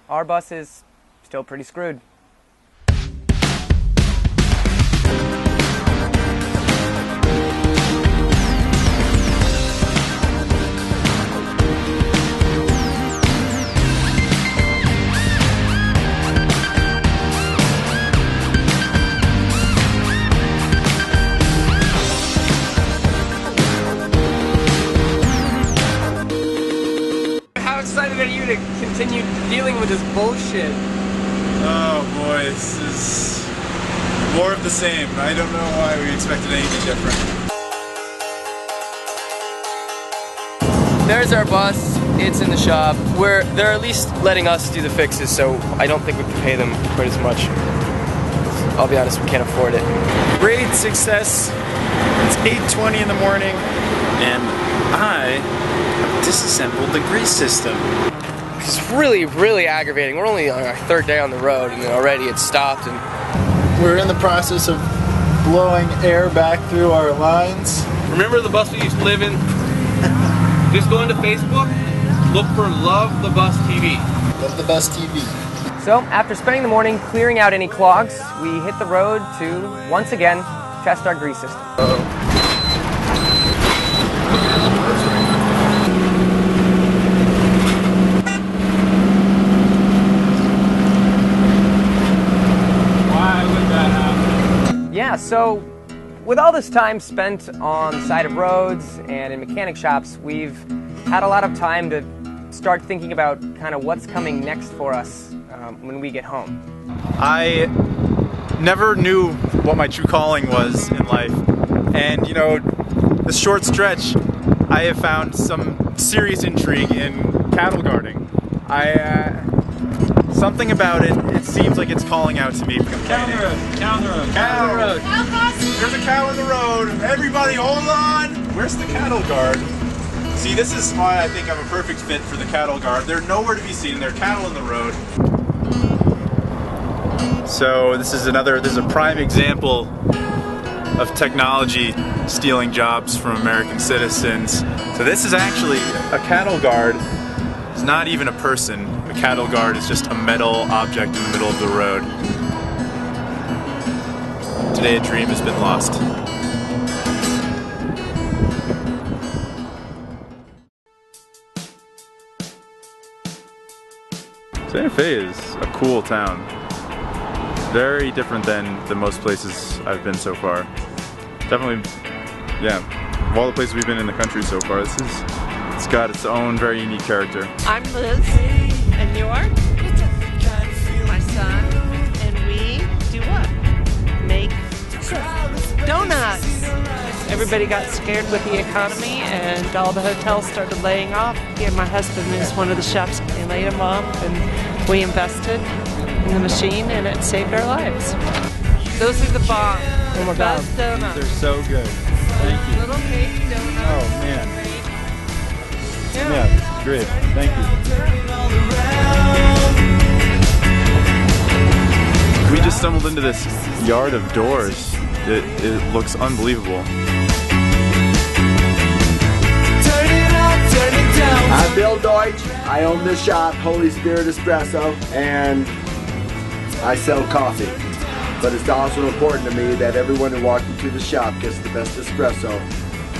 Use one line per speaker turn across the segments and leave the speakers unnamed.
our bus is still pretty screwed. How excited are you to continue dealing with this bullshit?
Oh boy, this is more of the same. I don't know why we expected anything different.
There's our bus. It's in the shop. They're at least letting us do the fixes, so I don't think we can pay them quite as much. I'll be honest, we can't afford it.
Great success. It's 8:20 in the morning, and I have disassembled the grease system.
It's really, really aggravating. We're only on our third day on the road, and already it's stopped. And
we're in the process of blowing air back through our lines.
Remember the bus we used to live in? Just go into Facebook, look for Love the Bus TV.
Love the Bus TV.
So, after spending the morning clearing out any clogs, we hit the road to, once again, test our grease system. Yeah, so with all this time spent on the side of roads and in mechanic shops, we've had a lot of time to start thinking about kind of what's coming next for us when we get home.
I never knew what my true calling was in life, and you know, this short stretch I have found some serious intrigue in cattle guarding. Something about it, it seems like it's calling out to me.
Cow on the road, cow on the road, cow on the road.
There's a cow on the road. Everybody hold on. Where's the cattle guard? See, this is why I think I'm a perfect fit for the cattle guard. They're nowhere to be seen. They're cattle on the road. So this is a prime example of technology stealing jobs from American citizens. So this is actually a cattle guard. It's not even a person. A cattle guard is just a metal object in the middle of the road. Today a dream has been lost. Santa Fe is a cool town. Very different than most places I've been so far. Definitely, yeah, of all the places we've been in the country so far, it's got its own very unique character.
I'm Liz, and you are? My son, and we do what? Make donuts. Everybody got scared with the economy, and all the hotels started laying off. Yeah, my husband is one of the chefs. They laid him off, and we invested in the machine, and it saved our lives. Those are the bomb.
Oh my God.
Best donuts.
They're so good. Thank you.
Little cake donuts.
Oh man. Yeah, great. Thank you. We just stumbled into this yard of doors. It looks unbelievable.
I'm Bill Deutsch. I own this shop, Holy Spirit Espresso, and I sell coffee. But it's also important to me that everyone who walks into the shop gets the best espresso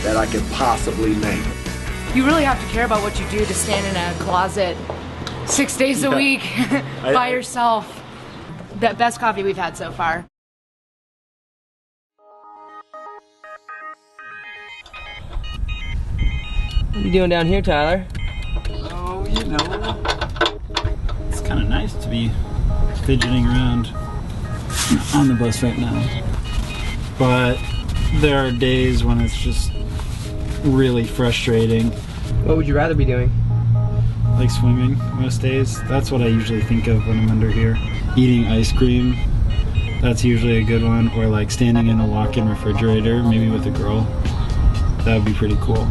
that I can possibly make.
You really have to care about what you do to stand in a closet 6 days a week by yourself. The best coffee we've had so far.
What are you doing down here, Tyler?
Oh, you know, it's kind of nice to be fidgeting around on the bus right now. But there are days when it's just really frustrating.
What would you rather be doing?
Like swimming most days. That's what I usually think of when I'm under here. Eating ice cream, that's usually a good one. Or like standing in a walk-in refrigerator, maybe with a girl. That would be pretty cool.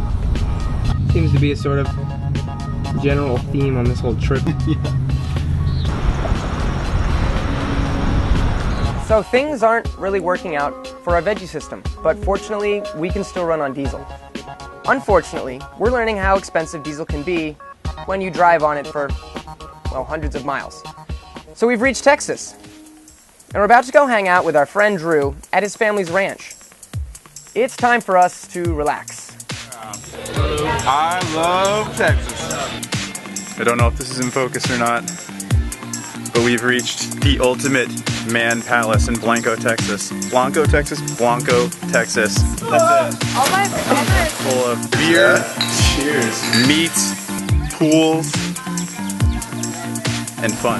Seems to be a sort of general theme on this whole trip.
Yeah.
So things aren't really working out for our veggie system, but fortunately, we can still run on diesel. Unfortunately, we're learning how expensive diesel can be when you drive on it for well, hundreds of miles. So we've reached Texas, and we're about to go hang out with our friend Drew at his family's ranch. It's time for us to relax.
I love Texas. I don't know if this is in focus or not, but we've reached the ultimate man palace in Blanco, Texas. Blanco, Texas. That's it. Full of beer, cheers, meats, pools, and fun.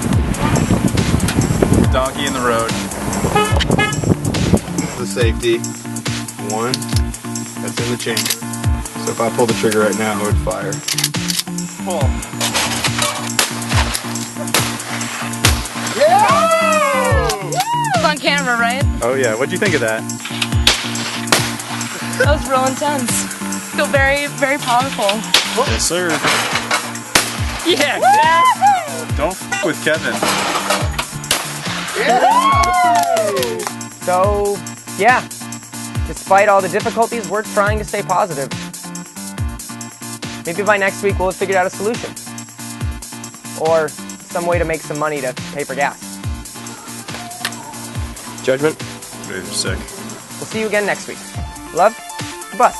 Donkey in the road.
The safety. One, that's in the chamber. So if I pull the trigger right now, it would fire.
Pull.
It's on camera, right?
Oh yeah, what'd you think of that?
That was real intense. Feel very, very powerful.
Yes, sir.
Yeah!
Don't f with Kevin.
So, yeah, despite all the difficulties, we're trying to stay positive. Maybe by next week we'll have figured out a solution. Or some way to make some money to pay for gas.
Judgment?
Dude, you're sick.
We'll see you again next week. Love, the bus.